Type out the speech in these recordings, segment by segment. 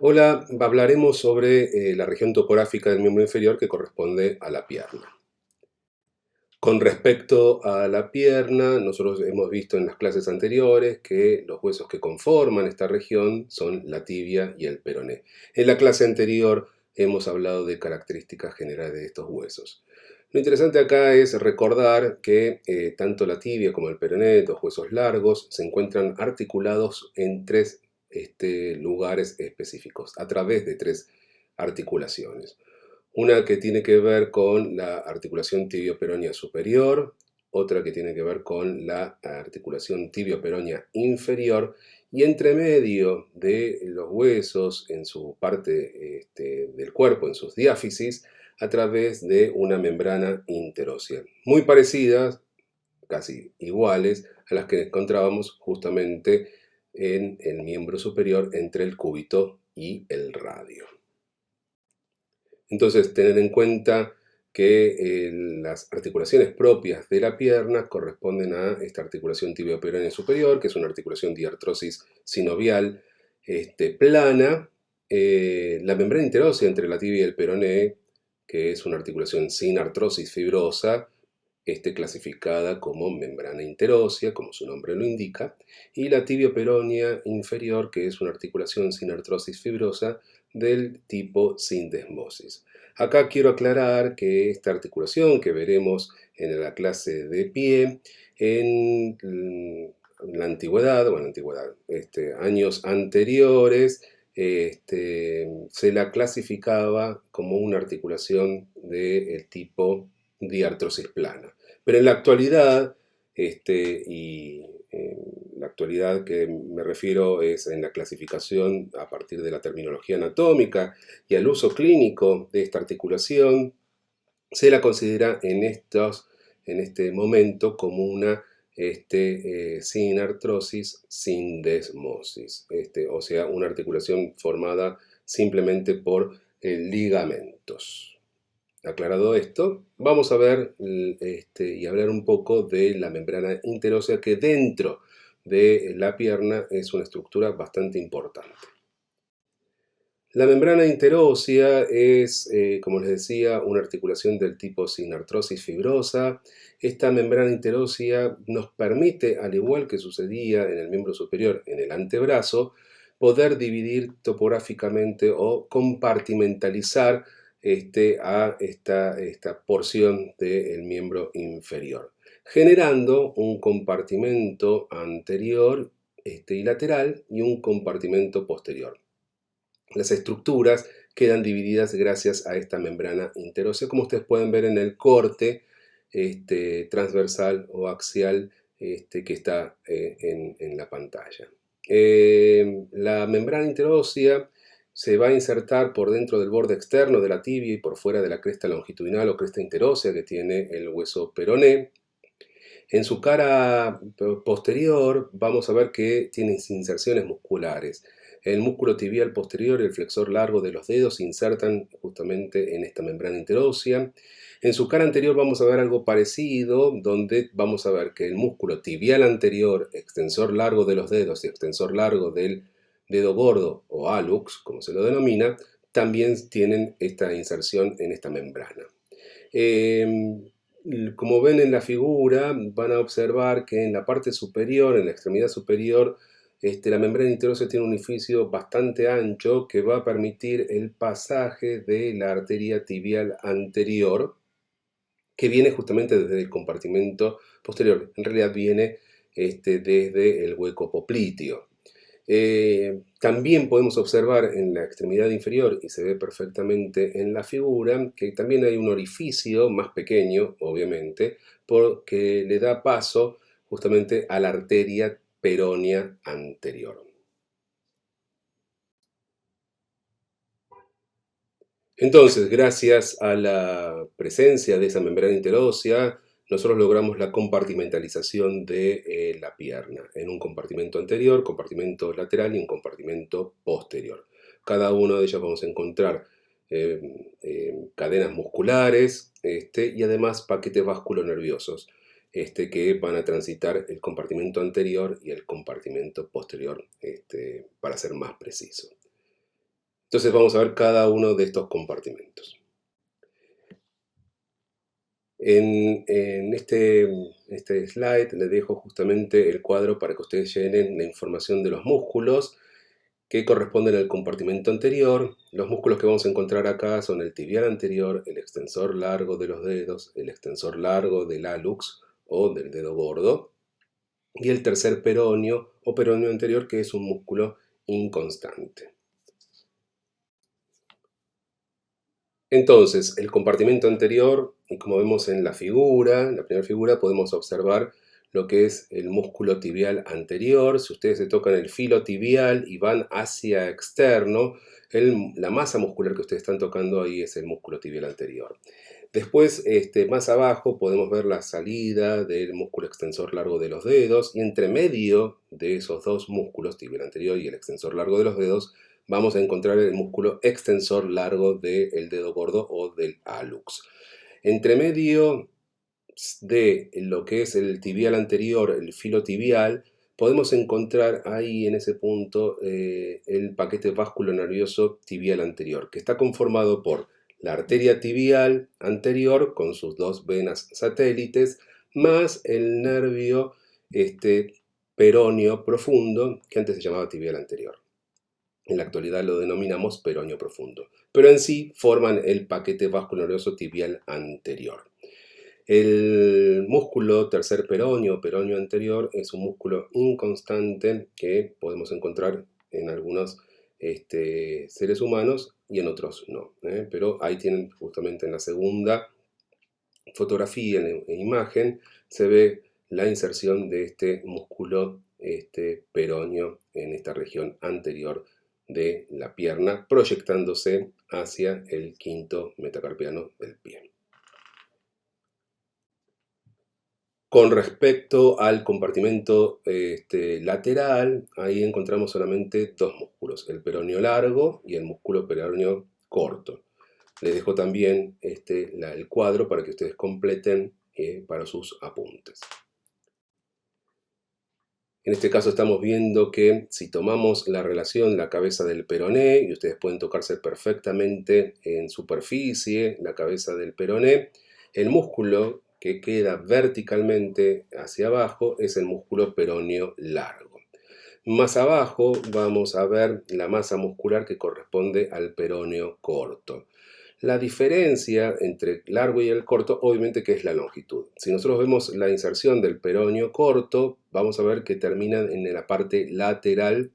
Hola, hablaremos sobre la región topográfica del miembro inferior que corresponde a la pierna. Con respecto a la pierna, nosotros hemos visto en las clases anteriores que los huesos que conforman esta región son la tibia y el peroné. En la clase anterior hemos hablado de características generales de estos huesos. Lo interesante acá es recordar que tanto la tibia como el peroné, dos huesos largos, se encuentran articulados en tres lugares específicos, a través de tres articulaciones. Una que tiene que ver con la articulación tibio-peronea superior, otra que tiene que ver con la articulación tibio-peronea inferior, y entre medio de los huesos, en su parte del cuerpo, en sus diáfisis, a través de una membrana interósea, muy parecidas, casi iguales, a las que encontrábamos justamente en el miembro superior entre el cúbito y el radio. Entonces, tener en cuenta que las articulaciones propias de la pierna corresponden a esta articulación tibio-peronea superior, que es una articulación diartrosis sinovial plana, la membrana interósea entre la tibia y el peroné, que es una articulación sin artrosis fibrosa, clasificada como membrana interósea, como su nombre lo indica, y la tibio-peronea inferior, que es una articulación sin artrosis fibrosa del tipo sindesmosis. Acá quiero aclarar que esta articulación que veremos en la clase de pie, en la antigüedad, años anteriores, se la clasificaba como una articulación del tipo diartrosis plana. Pero en la actualidad, y en la actualidad que me refiero es en la clasificación a partir de la terminología anatómica y al uso clínico de esta articulación, se la considera en este momento como una sin artrosis, sin desmosis, o sea, una articulación formada simplemente por ligamentos. Aclarado esto, vamos a ver y hablar un poco de la membrana interósea, que dentro de la pierna es una estructura bastante importante. La membrana interósea es, como les decía, una articulación del tipo sin artrosis fibrosa. Esta membrana interósea nos permite, al igual que sucedía en el miembro superior, en el antebrazo, poder dividir topográficamente o compartimentalizar a esta porción del miembro inferior, generando un compartimento anterior y lateral y un compartimento posterior. Las estructuras quedan divididas gracias a esta membrana interósea, como ustedes pueden ver en el corte transversal o axial que está en la pantalla. La membrana interósea se va a insertar por dentro del borde externo de la tibia y por fuera de la cresta longitudinal o cresta interósea que tiene el hueso peroné. En su cara posterior vamos a ver que tiene inserciones musculares. El músculo tibial posterior y el flexor largo de los dedos se insertan justamente en esta membrana interósea. En su cara anterior vamos a ver algo parecido, donde vamos a ver que el músculo tibial anterior, extensor largo de los dedos y extensor largo del dedo gordo o hallux, como se lo denomina, también tienen esta inserción en esta membrana. Como ven en la figura, van a observar que en la parte superior, en la extremidad superior, la membrana interósea tiene un orificio bastante ancho que va a permitir el pasaje de la arteria tibial anterior, que viene justamente desde el compartimento posterior. En realidad viene desde el hueco popliteo. También podemos observar en la extremidad inferior, y se ve perfectamente en la figura, que también hay un orificio más pequeño, obviamente, porque le da paso justamente a la arteria peronea anterior. Entonces, gracias a la presencia de esa membrana interósea, nosotros logramos la compartimentalización de la pierna en un compartimento anterior, compartimento lateral y un compartimento posterior. Cada uno de ellos vamos a encontrar cadenas musculares y además paquetes vasculonerviosos que van a transitar el compartimento anterior y el compartimento posterior, para ser más preciso. Entonces vamos a ver cada uno de estos compartimentos. En este slide les dejo justamente el cuadro para que ustedes llenen la información de los músculos que corresponden al compartimento anterior. Los músculos que vamos a encontrar acá son el tibial anterior, el extensor largo de los dedos, el extensor largo del hallux o del dedo gordo, y el tercer peroneo o peroneo anterior, que es un músculo inconstante. Entonces, el compartimento anterior, y como vemos en la figura, en la primera figura, podemos observar lo que es el músculo tibial anterior. Si ustedes se tocan el filo tibial y van hacia externo, la masa muscular que ustedes están tocando ahí es el músculo tibial anterior. Después, más abajo, podemos ver la salida del músculo extensor largo de los dedos, y entre medio de esos dos músculos, tibial anterior y el extensor largo de los dedos, vamos a encontrar el músculo extensor largo del dedo gordo o del hallux. Entre medio de lo que es el tibial anterior, el filo tibial, podemos encontrar ahí en ese punto el paquete vasculonervioso tibial anterior, que está conformado por la arteria tibial anterior con sus dos venas satélites, más el nervio peroneo profundo, que antes se llamaba tibial anterior. En la actualidad lo denominamos peroneo profundo, pero en sí forman el paquete vasculonervioso tibial anterior. El músculo tercer peroneo, peroneo anterior, es un músculo inconstante que podemos encontrar en algunos seres humanos y en otros no. Pero ahí tienen justamente en la segunda fotografía, en imagen, se ve la inserción de este músculo peroneo en esta región anterior de la pierna, proyectándose hacia el quinto metacarpiano del pie. Con respecto al compartimento lateral, ahí encontramos solamente dos músculos, el peroneo largo y el músculo peroneo corto. Les dejo también el cuadro para que ustedes completen para sus apuntes. En este caso estamos viendo que si tomamos la relación la cabeza del peroné, y ustedes pueden tocarse perfectamente en superficie la cabeza del peroné, el músculo que queda verticalmente hacia abajo es el músculo peroneo largo. Más abajo vamos a ver la masa muscular que corresponde al peroneo corto. La diferencia entre el largo y el corto, obviamente, que es la longitud. Si nosotros vemos la inserción del peroneo corto, vamos a ver que termina en la parte lateral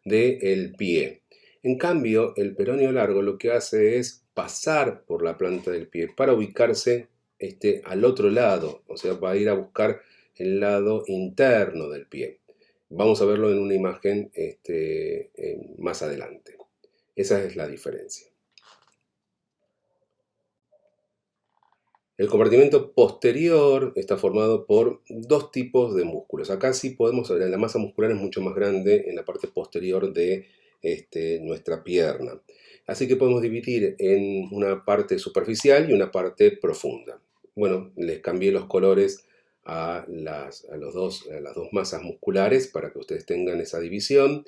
del pie. En cambio, el peroneo largo lo que hace es pasar por la planta del pie para ubicarse al otro lado, o sea, va a ir a buscar el lado interno del pie. Vamos a verlo en una imagen más adelante. Esa es la diferencia. El compartimento posterior está formado por dos tipos de músculos. Acá sí podemos ver, la masa muscular es mucho más grande en la parte posterior de nuestra pierna. Así que podemos dividir en una parte superficial y una parte profunda. Bueno, les cambié los colores a las dos masas musculares para que ustedes tengan esa división.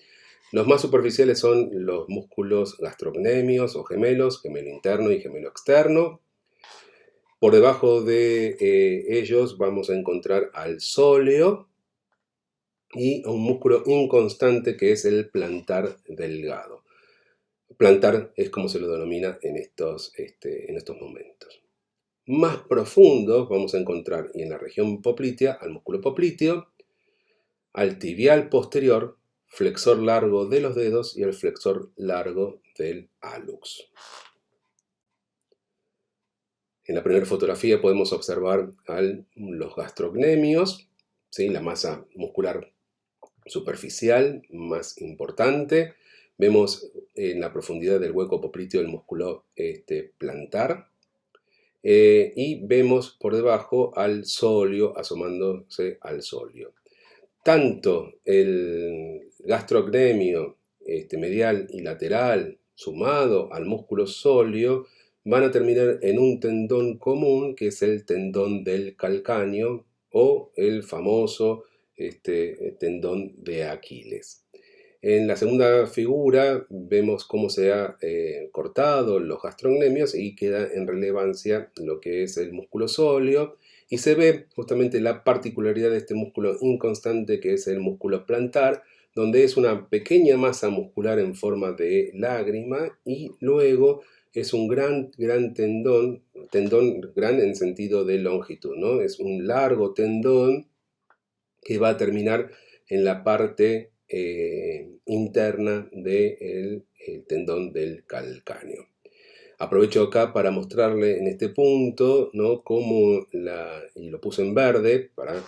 Los más superficiales son los músculos gastrocnemios o gemelos, gemelo interno y gemelo externo. Por debajo de ellos vamos a encontrar al sóleo y un músculo inconstante que es el plantar delgado. Plantar es como se lo denomina en estos momentos. Más profundos vamos a encontrar y en la región poplitea al músculo popliteo, al tibial posterior, flexor largo de los dedos y el flexor largo del hallux. En la primera fotografía podemos observar los gastrocnemios, ¿sí? La masa muscular superficial más importante. Vemos en la profundidad del hueco popliteo el músculo plantar. Y vemos por debajo al sóleo asomándose al sóleo. Tanto el gastrocnemio medial y lateral sumado al músculo sóleo van a terminar en un tendón común que es el tendón del calcáneo o el famoso tendón de Aquiles. En la segunda figura vemos cómo se ha cortado los gastrocnemios y queda en relevancia lo que es el músculo sóleo y se ve justamente la particularidad de este músculo inconstante que es el músculo plantar, donde es una pequeña masa muscular en forma de lágrima y luego es un gran tendón gran en sentido de longitud, ¿no? Es un largo tendón que va a terminar en la parte interna del tendón del calcáneo. Aprovecho acá para mostrarle en este punto, ¿no? Cómo y lo puse en verde para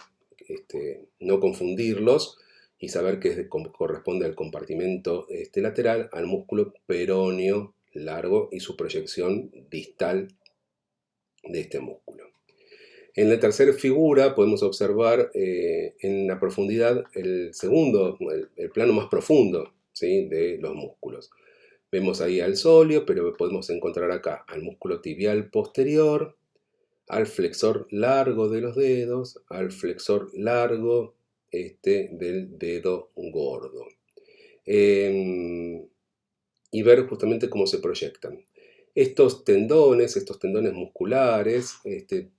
no confundirlos y saber que corresponde al compartimento lateral, al músculo peroneo largo y su proyección distal de este músculo. En la tercera figura podemos observar en la profundidad el plano más profundo, ¿sí?, de los músculos. Vemos ahí al sóleo, pero podemos encontrar acá al músculo tibial posterior, al flexor largo de los dedos, al flexor largo del dedo gordo. Y ver justamente cómo se proyectan. Estos tendones musculares,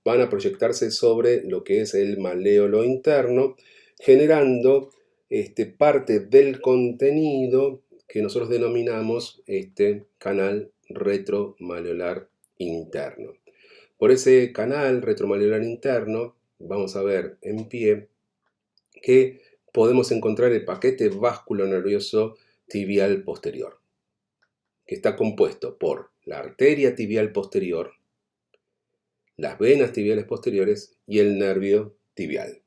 van a proyectarse sobre lo que es el maléolo interno, generando parte del contenido que nosotros denominamos canal retromaleolar interno. Por ese canal retromaleolar interno vamos a ver en pie que podemos encontrar el paquete vasculonervioso tibial posterior, que está compuesto por la arteria tibial posterior, las venas tibiales posteriores y el nervio tibial.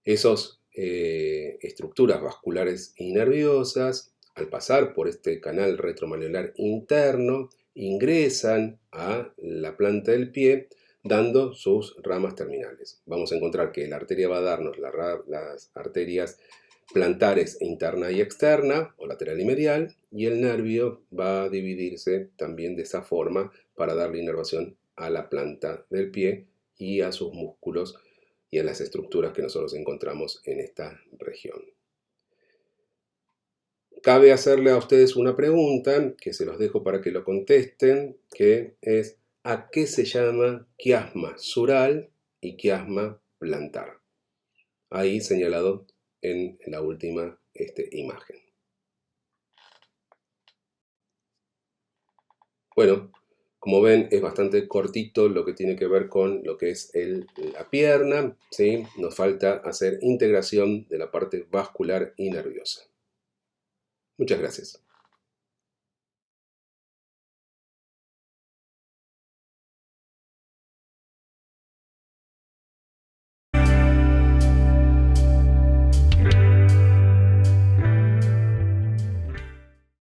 Esas estructuras vasculares y nerviosas, al pasar por este canal retromaleolar interno, ingresan a la planta del pie, dando sus ramas terminales. Vamos a encontrar que la arteria va a darnos las arterias plantares interna y externa, o lateral y medial, y el nervio va a dividirse también de esa forma para darle inervación a la planta del pie y a sus músculos y a las estructuras que nosotros encontramos en esta región. Cabe hacerle a ustedes una pregunta, que se los dejo para que lo contesten, que es: ¿a qué se llama quiasma sural y quiasma plantar? Ahí señalado en la última imagen. Bueno, como ven, es bastante cortito lo que tiene que ver con lo que es la pierna, ¿sí? Nos falta hacer integración de la parte vascular y nerviosa. Muchas gracias.